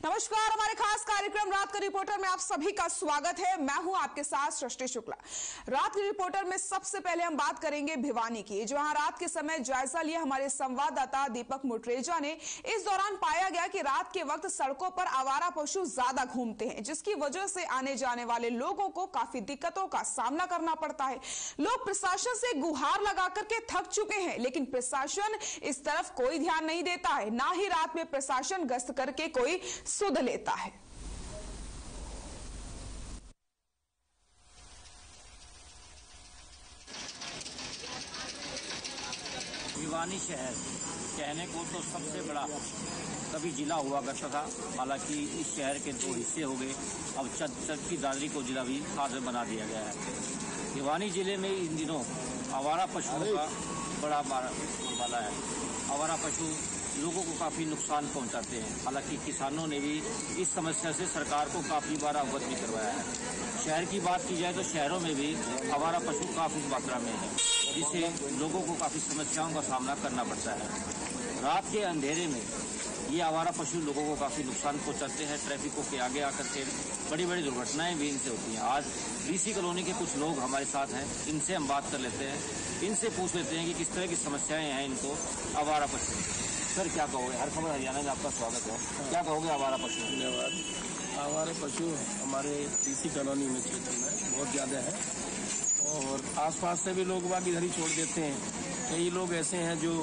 नमस्कार, हमारे खास कार्यक्रम रात का रिपोर्टर में आप सभी का स्वागत है। मैं हूं आपके साथ सृष्टि शुक्ला। रात के रिपोर्टर में सबसे पहले हम बात करेंगे भिवानी की, जहां रात के समय जायजा लिया हमारे संवाददाता दीपक मुटरेजा ने। इस दौरान पाया गया कि रात के वक्त सड़कों पर आवारा पशु ज्यादा घूमते हैं, जिसकी वजह से आने जाने वाले लोगों को काफी दिक्कतों का सामना करना पड़ता है। लोग प्रशासन से गुहार लगा करके थक चुके हैं, लेकिन प्रशासन इस तरफ कोई ध्यान नहीं देता है, ना ही रात में प्रशासन गश्त करके कोई सुध लेता है। भिवानी शहर कहने को तो सबसे बड़ा कभी जिला हुआ करता था, हालांकि इस शहर के दो हिस्से हो गए। अब चक की दादरी को जिला भी खास में बना दिया गया है। भिवानी जिले में इन दिनों आवारा पशुओं का बड़ा बोलबाला है। आवारा पशु लोगों को काफी नुकसान पहुंचाते हैं। हालांकि किसानों ने भी इस समस्या से सरकार को काफी बार अवगत भी करवाया है। शहर की बात की जाए तो शहरों में भी आवारा पशु काफी मात्रा में है, जिससे लोगों को काफी समस्याओं का सामना करना पड़ता है। रात के अंधेरे में ये आवारा पशु लोगों को काफी नुकसान पहुंचाते हैं। ट्रैफिकों के आगे आकर के बड़ी बड़ी दुर्घटनाएं भी इनसे होती हैं। आज बीसी कॉलोनी के कुछ लोग हमारे साथ हैं, इनसे हम बात कर लेते हैं, इनसे पूछ लेते हैं कि किस तरह की समस्याएं हैं इनको आवारा पशु। सर क्या कहोगे? हर खबर हरियाणा में आपका स्वागत है। क्या कहोगे आवारा पशु? धन्यवाद। आवारा पशु हमारे बीसी कॉलोनी में क्षेत्र में बहुत ज़्यादा है और आसपास से भी लोग बाग इधर ही छोड़ देते हैं। कई लोग ऐसे हैं जो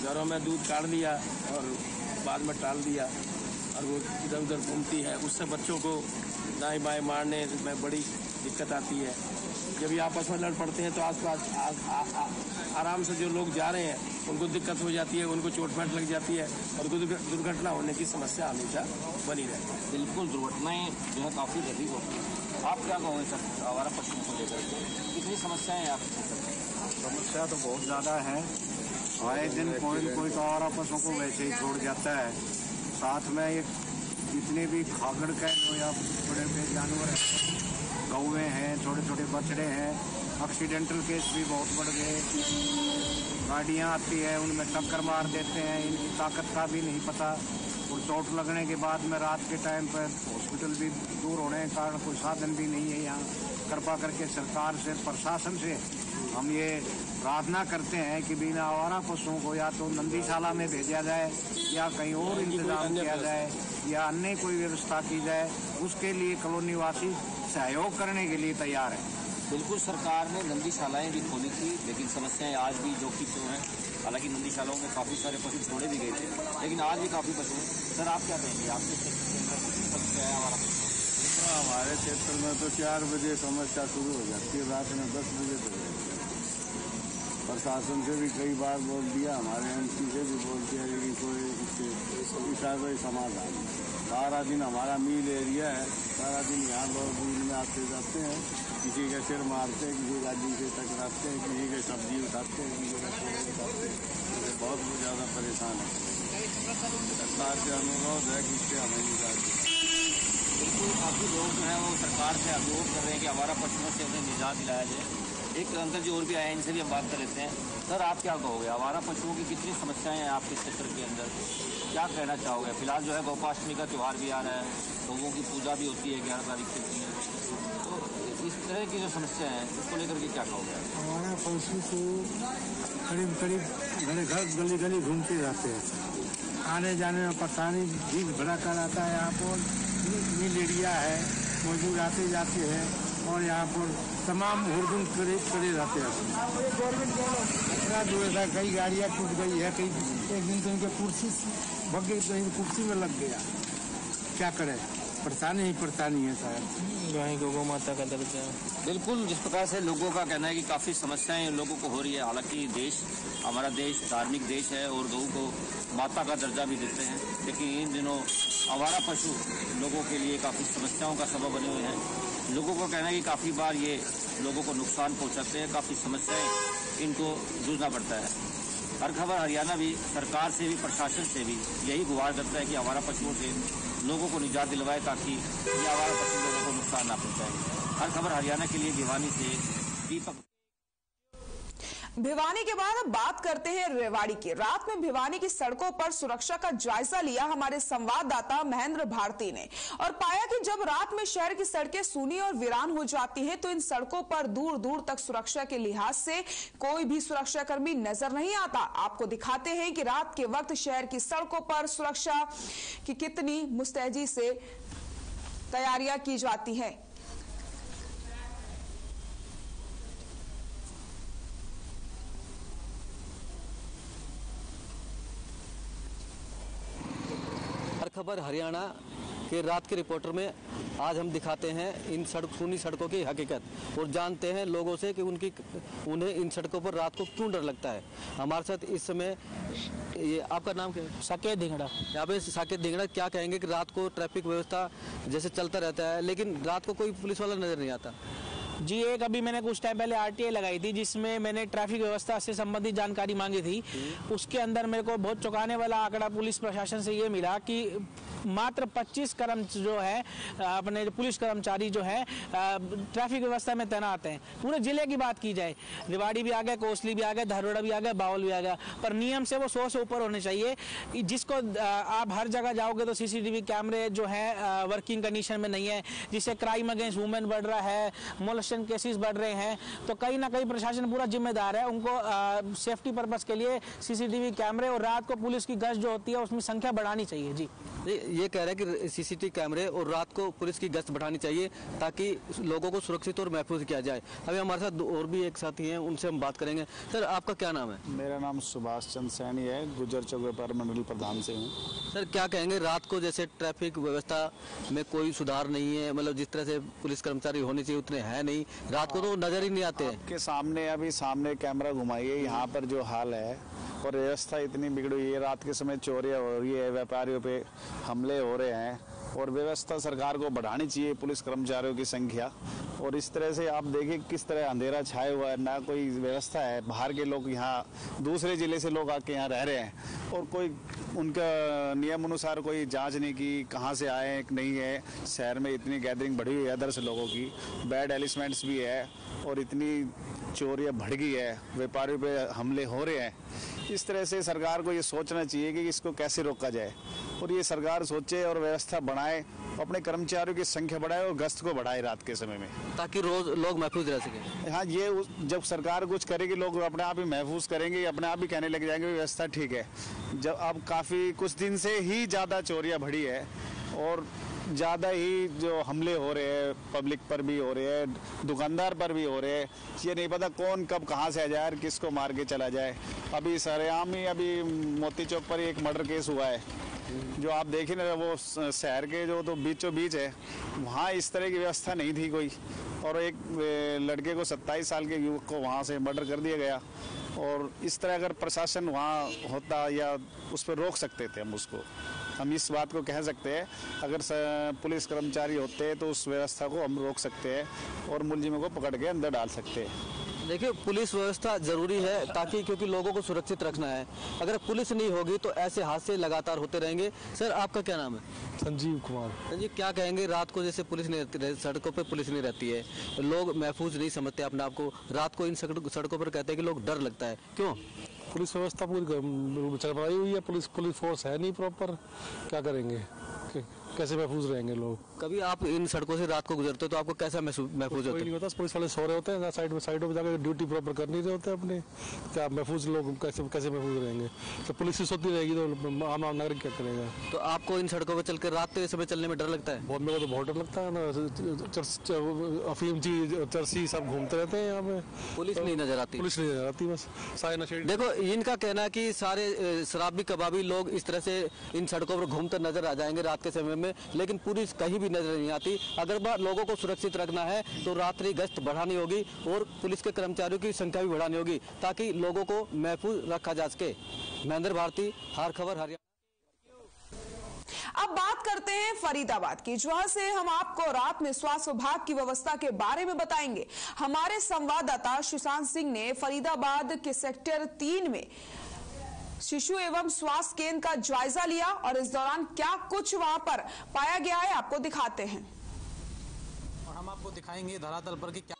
घरों में दूध काट लिया और बाद में टाल दिया और वो इधर उधर घूमती है। उससे बच्चों को दाएं बाएं मारने में बड़ी दिक्कत आती है। जब ये आपस में लड़ पड़ते हैं तो आसपास आराम से जो लोग जा रहे हैं उनको दिक्कत हो जाती है, उनको चोट-फाट लग जाती है और दुर्घटना होने की समस्या हमेशा बनी रहती है। बिल्कुल, दुर्घटनाएं जो है काफी अधिक होती हैं। आप क्या कहोगे सर आवारा पशुओं को लेकर के? कितनी समस्याएं हैं आपकी? समस्या तो बहुत ज़्यादा है। आए दिन कोई न कोई तो आवारा पशुओं को वैसे ही छोड़ जाता है। साथ में ये जितने भी खागड़ कह या बड़े बड़े जानवर हैं, कौवे हैं, छोटे छोटे बछड़े हैं, एक्सीडेंटल केस भी बहुत बढ़ गए। गाड़ियाँ आती है उनमें टक्कर मार देते हैं, इनकी ताकत का भी नहीं पता। और चोट लगने के बाद में रात के टाइम पर हॉस्पिटल भी दूर होने के कारण कोई साधन भी नहीं है यहाँ। कृपा करके सरकार से, प्रशासन से हम ये प्रार्थना करते हैं कि बिना आवारा पशुओं को या तो नंदीशाला में भेजा जाए या कहीं और इंतजाम किया जाए या अन्य कोई व्यवस्था की जाए। उसके लिए कॉलोनी वासी सहयोग करने के लिए तैयार है। बिल्कुल, सरकार ने नंदीशालाएं भी खोली थी, लेकिन समस्याएं आज भी जो कि क्यों हैं। हालांकि नंदीशालाओं में काफी सारे पशु छोड़े भी गए थे, लेकिन आज भी काफी पशु हैं। सर आप क्या कहेंगे? आपके क्षेत्र के अंदर समस्या है हमारा पशु? हमारे क्षेत्र में तो 4 बजे समस्या शुरू हो जाती है, रात में 10 बजे तक। प्रशासन से भी कई बार बोल दिया, हमारे एमपी से भी बोल दिया, लेकिन कोई समाधान। सारा दिन हमारा मील एरिया है, सारा दिन यहाँ लोग मील में आते जाते हैं, किसी के सिर मारते हैं, किसी गाड़ी से टकराते हैं, किसी के सब्जी उठाते हैं, किसी का छोले उठाते हैं। बहुत ज़्यादा परेशान है। सरकार से अनुरोध है कि इससे हमें निकाल दें। बिल्कुल, काफी लोग जो है वो सरकार से अनुरोध कर रहे हैं कि आवारा पशुओं से उन्हें निजात दिलाया जाए। एक अंकल जी और भी आए हैं, इनसे भी हम बात कर लेते हैं। सर आप क्या कहोगे? आवारा पशुओं की कितनी समस्याएं हैं आपके क्षेत्र के अंदर? क्या कहना चाहोगे? फिलहाल जो है गोपाष्टमी का त्यौहार भी आ रहा है, लोगों की पूजा भी होती है 11 तारीख के दिन। तो इस तरह की जो समस्या है उसको लेकर के क्या कहोगे? आवारा पशु तो करीब घर गली गली घूमते रहते हैं। आने जाने में परेशानी भीड़ भड़का रहता है। यहाँ पर मिल एरिया है, मजदूर आते जाते हैं और यहाँ पर तमाम हुड़दुम करे रहते हैं। इतना दूर था, कई गाड़ियाँ टूट गई है, कई एक दिन तो इनके कुर्सी भग गई तो इनकी कुर्सी में लग गया। क्या करें, परेशानी है शायद। गाय को गौ माता का दर्जा। बिल्कुल, जिस प्रकार से लोगों का कहना है कि काफी समस्याएं लोगों को हो रही है। हालांकि हमारा देश धार्मिक देश है और गौ को माता का दर्जा भी देते हैं, लेकिन इन दिनों आवारा पशु लोगों के लिए काफी समस्याओं का सबब बने हुए हैं। लोगों को कहना है कि काफी बार ये लोगों को नुकसान पहुंचाते हैं, काफी समस्याएं इनको जूझना पड़ता है। हर खबर हरियाणा भी सरकार से भी प्रशासन से भी यही गुहार करता है कि आवारा पशुओं से लोगों को निजात दिलवाए, ताकि ये आवारा पशु लोगों को नुकसान ना पहुंचाए। हर खबर हरियाणा के लिए भिवानी से दीपक। भिवानी के बाद अब बात करते हैं रेवाड़ी की। रात में भिवानी की सड़कों पर सुरक्षा का जायजा लिया हमारे संवाददाता महेंद्र भारती ने और पाया कि जब रात में शहर की सड़कें सूनी और वीरान हो जाती हैं तो इन सड़कों पर दूर दूर तक सुरक्षा के लिहाज से कोई भी सुरक्षाकर्मी नजर नहीं आता। आपको दिखाते हैं कि रात के वक्त शहर की सड़कों पर सुरक्षा की कितनी मुस्तैदी से तैयारियां की जाती हैं। खबर हरियाणा के रात के रिपोर्टर में आज हम दिखाते हैं इन सूनी सड़कों की हकीकत और जानते हैं लोगों से कि उन्हें इन सड़कों पर रात को क्यों डर लगता है। हमारे साथ इस समय ये आपका नाम क्या है? साकेत धिंगड़ा। यहाँ पे साकेत धिंगड़ा, क्या कहेंगे कि रात को ट्रैफिक व्यवस्था जैसे चलता रहता है लेकिन रात को कोई पुलिस वाला नजर नहीं आता? जी, एक अभी मैंने कुछ टाइम पहले आरटीआई लगाई थी जिसमें मैंने ट्रैफिक व्यवस्था से संबंधित जानकारी मांगी थी। उसके अंदर मेरे को बहुत चौंकाने वाला आंकड़ा पुलिस प्रशासन से ये मिला कि मात्र 25 जो है अपने पुलिस कर्मचारी जो है ट्रैफिक व्यवस्था में तैनात हैं। पूरे जिले की बात की जाए, रेवाड़ी भी आ गया, कोसली भी आ गया, धरोड़ा भी आ गया, बावल भी आ गया, पर नियम से वो 100 से ऊपर होने चाहिए। जिसको आप हर जगह जाओगे तो सीसीटीवी कैमरे जो है वर्किंग कंडीशन में नहीं है, जिससे क्राइम अगेंस्ट वुमेन बढ़ रहा है, मोलेस्टेशन केसेस बढ़ रहे हैं। तो कहीं ना कहीं प्रशासन पूरा जिम्मेदार है, उनको सेफ्टी पर्पस के लिए सीसीटीवी कैमरे और रात को पुलिस की गश्त जो होती है उसमें संख्या बढ़ानी चाहिए। जी, ये कह रहे हैं कि सीसीटीवी कैमरे और रात को पुलिस की गश्त बढ़ानी चाहिए ताकि लोगों को सुरक्षित और महफूज किया जाए। अभी हमारे साथ और भी एक साथी हैं, उनसे हम बात करेंगे। सर, आपका क्या नाम है? मेरा नाम सुभाष चंद्र सैनी है, गुजर चौक व्यापार मंडल प्रधान से हूँ। सर, क्या कहेंगे रात को जैसे ट्रैफिक व्यवस्था में कोई सुधार नहीं है, मतलब जिस तरह से पुलिस कर्मचारी होने चाहिए उतने हैं नहीं, रात को तो नजर ही नहीं आते हैं। आपके सामने अभी सामने कैमरा घुमाइए, यहाँ पर जो हाल है और व्यवस्था इतनी बिगड़ी हुई है, रात के समय चोरियां हो रही है, व्यापारियों पे हमले हो रहे हैं और व्यवस्था सरकार को बढ़ानी चाहिए, पुलिस कर्मचारियों की संख्या। और इस तरह से आप देखिए किस तरह अंधेरा छाया हुआ है, ना कोई व्यवस्था है। बाहर के लोग यहाँ दूसरे जिले से लोग आके यहाँ रह रहे हैं और कोई उनका नियम अनुसार कोई जांच नहीं की कहाँ से आए नहीं है। शहर में इतनी गैदरिंग बढ़ी हुई है अदर्स लोगों की, बैड एलिमेंट्स भी है और इतनी चोरियां बढ़ गई है, व्यापारियों पे हमले हो रहे हैं। इस तरह से सरकार को ये सोचना चाहिए कि इसको कैसे रोका जाए और ये सरकार सोचे और व्यवस्था बढ़ाए, अपने कर्मचारियों की संख्या बढ़ाए और गश्त को बढ़ाए रात के समय में, ताकि रोज लोग महफूज रह सके। हाँ, ये जब सरकार कुछ करेगी लोग अपने आप ही महफूज करेंगे, अपने आप ही कहने लग जाएंगे व्यवस्था ठीक है। जब अब काफ़ी कुछ दिन से ही ज़्यादा चोरियां बढ़ी है और ज़्यादा ही जो हमले हो रहे हैं, पब्लिक पर भी हो रहे हैं, दुकानदार पर भी हो रहे हैं। ये नहीं पता कौन कब कहाँ से आ जाए और किसको मार के चला जाए। अभी सरेआम ही अभी मोती चौक पर एक मर्डर केस हुआ है, जो आप देखें ना, वो शहर के जो तो बीचों बीच है, वहाँ इस तरह की व्यवस्था नहीं थी कोई। और एक लड़के को 27 साल के युवक को वहाँ से मर्डर कर दिया गया। और इस तरह अगर प्रशासन वहाँ होता या उस पर रोक सकते थे हम इस बात को कह सकते हैं, अगर पुलिस कर्मचारी होते तो उस व्यवस्था को हम रोक सकते हैं और मुलजिमों को पकड़ के अंदर डाल सकते हैं। देखिए, पुलिस व्यवस्था जरूरी है ताकि क्योंकि लोगों को सुरक्षित रखना है। अगर पुलिस नहीं होगी तो ऐसे हादसे लगातार होते रहेंगे। सर, आपका क्या नाम है? संजीव कुमार। संजीव, क्या कहेंगे रात को जैसे पुलिस नहीं रहती, सड़कों पे पुलिस नहीं रहती है, लोग महफूज नहीं समझते अपने आप को, रात को इन सड़कों पर कहते हैं कि लोग डर लगता है, क्यों? पुलिस व्यवस्था पूरी चरपाई हुई है, पुलिस फोर्स है नहीं प्रॉपर, क्या करेंगे, कैसे महफूज रहेंगे लोग? कभी आप इन सड़कों से रात को गुजरते हो तो आपको कैसा महफूज होता है? नहीं होता, पुलिस वाले सो रहे होते हैं, साइडों में जाकर ड्यूटी प्रॉपर कर नहीं रहे होते अपने, क्या महफूज लोग कैसे महफूज रहेंगे? तो पुलिस ही सोती रहेगी तो आम नागरिक क्या करेगा? तो आपको इन सड़कों पर चलकर रात के समय चलने में डर लगता है? मेरे को तो बहुत डर लगता है ना, अफीम चर्सी सब घूमते रहते हैं यहाँ पे, पुलिस नहीं नजर आती। पुलिस नहीं नजर आती, बस सारे नशे। देखो, इनका कहना है कि सारे शराबी कबाबी लोग इस तरह से इन सड़कों पर घूमते नजर आ जाएंगे रात के समय में, लेकिन पुलिस कहीं भी नजर नहीं आती। अगर लोगों को सुरक्षित रखना है तो रात्रि गश्त बढ़ानी होगी और पुलिस के कर्मचारियों की संख्या भी बढ़ानी होगी ताकि लोगों को महफूज रखा जा सके। महेंद्र भारती, हर खबर हरियाणा। अब बात करते हैं फरीदाबाद की, जहां से हम आपको रात में स्वास्थ्य विभाग की व्यवस्था के बारे में बताएंगे। हमारे संवाददाता सुशांत सिंह ने फरीदाबाद के सेक्टर 3 में शिशु एवं स्वास्थ्य केंद्र का जायजा लिया और इस दौरान क्या कुछ वहां पर पाया गया है आपको दिखाते हैं और हम आपको दिखाएंगे धरातल पर कि क्या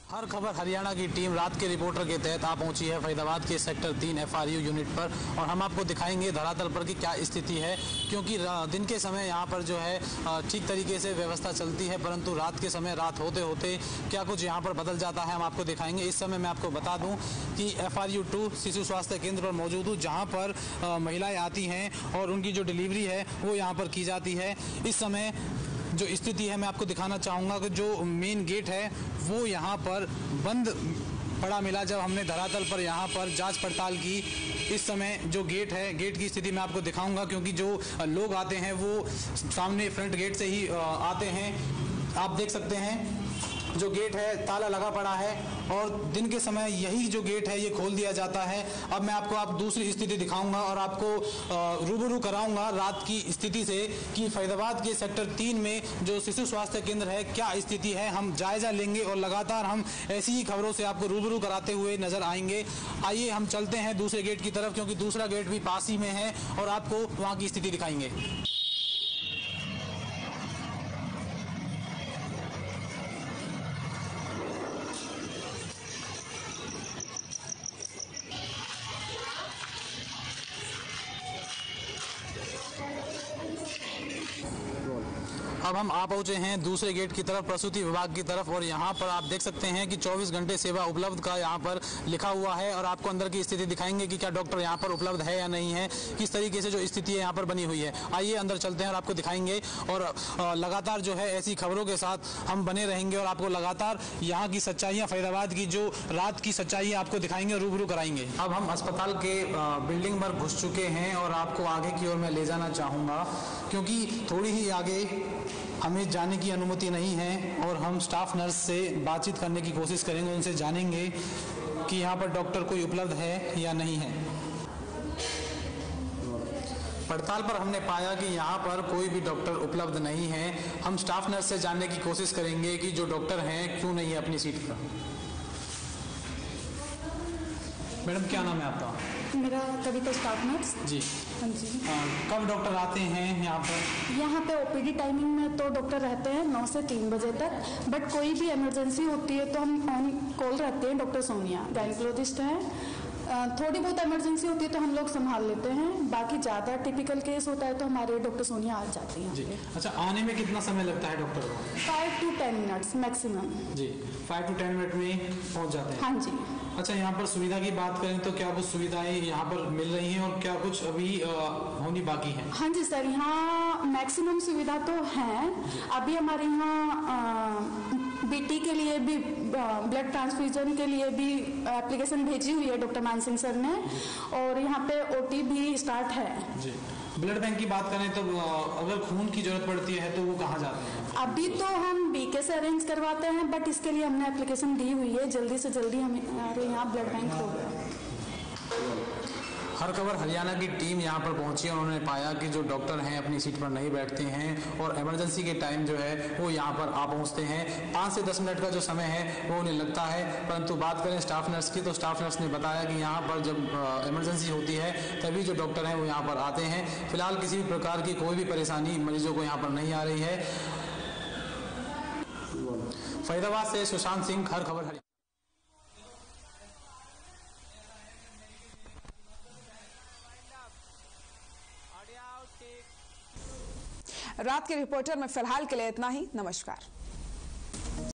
हर खबर हरियाणा की टीम रात के रिपोर्टर के तहत आ पहुंची है फरीदाबाद के सेक्टर 3 FRU यूनिट पर और हम आपको दिखाएंगे धरातल पर की क्या स्थिति है, क्योंकि दिन के समय यहां पर जो है ठीक तरीके से व्यवस्था चलती है, परंतु रात के समय रात होते होते क्या कुछ यहां पर बदल जाता है हम आपको दिखाएंगे। इस समय मैं आपको बता दूं कि FRU 2 शिशु स्वास्थ्य केंद्र पर मौजूद हूँ, जहाँ पर महिलाएँ आती हैं और उनकी जो डिलीवरी है वो यहाँ पर की जाती है। इस समय जो स्थिति है मैं आपको दिखाना चाहूँगा कि जो मेन गेट है वो यहाँ पर बंद पड़ा मिला जब हमने धरातल पर यहाँ पर जांच पड़ताल की। इस समय जो गेट है, गेट की स्थिति मैं आपको दिखाऊंगा, क्योंकि जो लोग आते हैं वो सामने फ्रंट गेट से ही आते हैं। आप देख सकते हैं जो गेट है ताला लगा पड़ा है और दिन के समय यही जो गेट है ये खोल दिया जाता है। अब मैं आपको दूसरी स्थिति दिखाऊंगा और आपको रूबरू कराऊंगा रात की स्थिति से कि फरीदाबाद के सेक्टर 3 में जो शिशु स्वास्थ्य केंद्र है क्या स्थिति है। हम जायजा लेंगे और लगातार हम ऐसी ही खबरों से आपको रूबरू कराते हुए नजर आएंगे। आइए हम चलते हैं दूसरे गेट की तरफ, क्योंकि दूसरा गेट भी पास ही में है और आपको वहाँ की स्थिति दिखाएंगे। अब हम आ पहुंचे हैं दूसरे गेट की तरफ, प्रसूति विभाग की तरफ, और यहाँ पर आप देख सकते हैं कि 24 घंटे सेवा उपलब्ध का यहाँ पर लिखा हुआ है और आपको अंदर की स्थिति दिखाएंगे कि क्या डॉक्टर यहाँ पर उपलब्ध है या नहीं है, किस तरीके से जो स्थिति है यहाँ पर बनी हुई है। आइए अंदर चलते हैं और आपको दिखाएंगे और लगातार जो है ऐसी खबरों के साथ हम बने रहेंगे और आपको लगातार यहाँ की सच्चाइयाँ, फरीदाबाद की जो रात की सच्चाइयाँ आपको दिखाएंगे, रूबरू कराएंगे। अब हम अस्पताल के बिल्डिंग पर घुस चुके हैं और आपको आगे की ओर मैं ले जाना चाहूँगा, क्योंकि थोड़ी ही आगे हमें जाने की अनुमति नहीं है और हम स्टाफ नर्स से बातचीत करने की कोशिश करेंगे, उनसे जानेंगे कि यहाँ पर डॉक्टर कोई उपलब्ध है या नहीं है। पड़ताल पर हमने पाया कि यहाँ पर कोई भी डॉक्टर उपलब्ध नहीं है। हम स्टाफ नर्स से जानने की कोशिश करेंगे कि जो डॉक्टर हैं क्यों नहीं है अपनी सीट पर। मैडम क्या नाम है आपका? मेरा कविता, स्टाफ नर्स जी। हाँ जी। कब डॉक्टर आते हैं यहाँ पर? यहाँ पे OPD टाइमिंग में तो डॉक्टर रहते हैं 9 से 3 बजे तक, बट कोई भी इमरजेंसी होती है तो हम ऑन कॉल रहते हैं। डॉक्टर सोनिया गायनेकोलॉजिस्ट हैं, थोड़ी बहुत इमरजेंसी होती है तो हम लोग संभाल लेते हैं, बाकी ज़्यादा टिपिकल केस होता है तो हमारे डॉक्टर सोनिया आ जाती हैं। जी। अच्छा, आने में कितना समय लगता है डॉक्टर को? 5 to 10 मिनट्स मैक्सिमम। जी, 5 to 10 मिनट में पहुँच जाते हैं। हाँ जी। अच्छा, यहाँ पर सुविधा की बात करें तो क्या कुछ सुविधाएं यहाँ पर मिल रही हैं और क्या कुछ अभी होनी बाकी है? हाँ जी सर, यहाँ मैक्सिमम सुविधा तो है। अभी हमारे यहाँ BT के लिए भी, ब्लड ट्रांसफ्यूजन के लिए भी एप्लीकेशन भेजी हुई है डॉक्टर मानसिंह सर ने, और यहाँ पे OT भी स्टार्ट है। जी। ब्लड बैंक की बात करें तो अगर खून की जरूरत पड़ती है तो वो कहाँ जाते हैं? अभी तो हम BK से अरेंज करवाते हैं, बट इसके लिए हमने एप्लीकेशन दी हुई है, जल्दी से जल्दी हमारे यहाँ ब्लड बैंक होगा। हर खबर हरियाणा की टीम यहाँ पर पहुंची और उन्होंने पाया कि जो डॉक्टर हैं अपनी सीट पर नहीं बैठते हैं और इमरजेंसी के टाइम जो है वो यहाँ पर आ पहुँचते हैं। 5 से 10 मिनट का जो समय है वो उन्हें लगता है, परंतु बात करें स्टाफ नर्स की तो स्टाफ नर्स ने बताया कि यहाँ पर जब इमरजेंसी होती है तभी जो डॉक्टर हैं वो यहाँ पर आते हैं। फिलहाल किसी भी प्रकार की कोई भी परेशानी मरीजों को यहाँ पर नहीं आ रही है। फरीदाबाद से सुशांत सिंह, हर खबर हरियाणा। रात के रिपोर्टर में फिलहाल के लिए इतना ही। नमस्कार।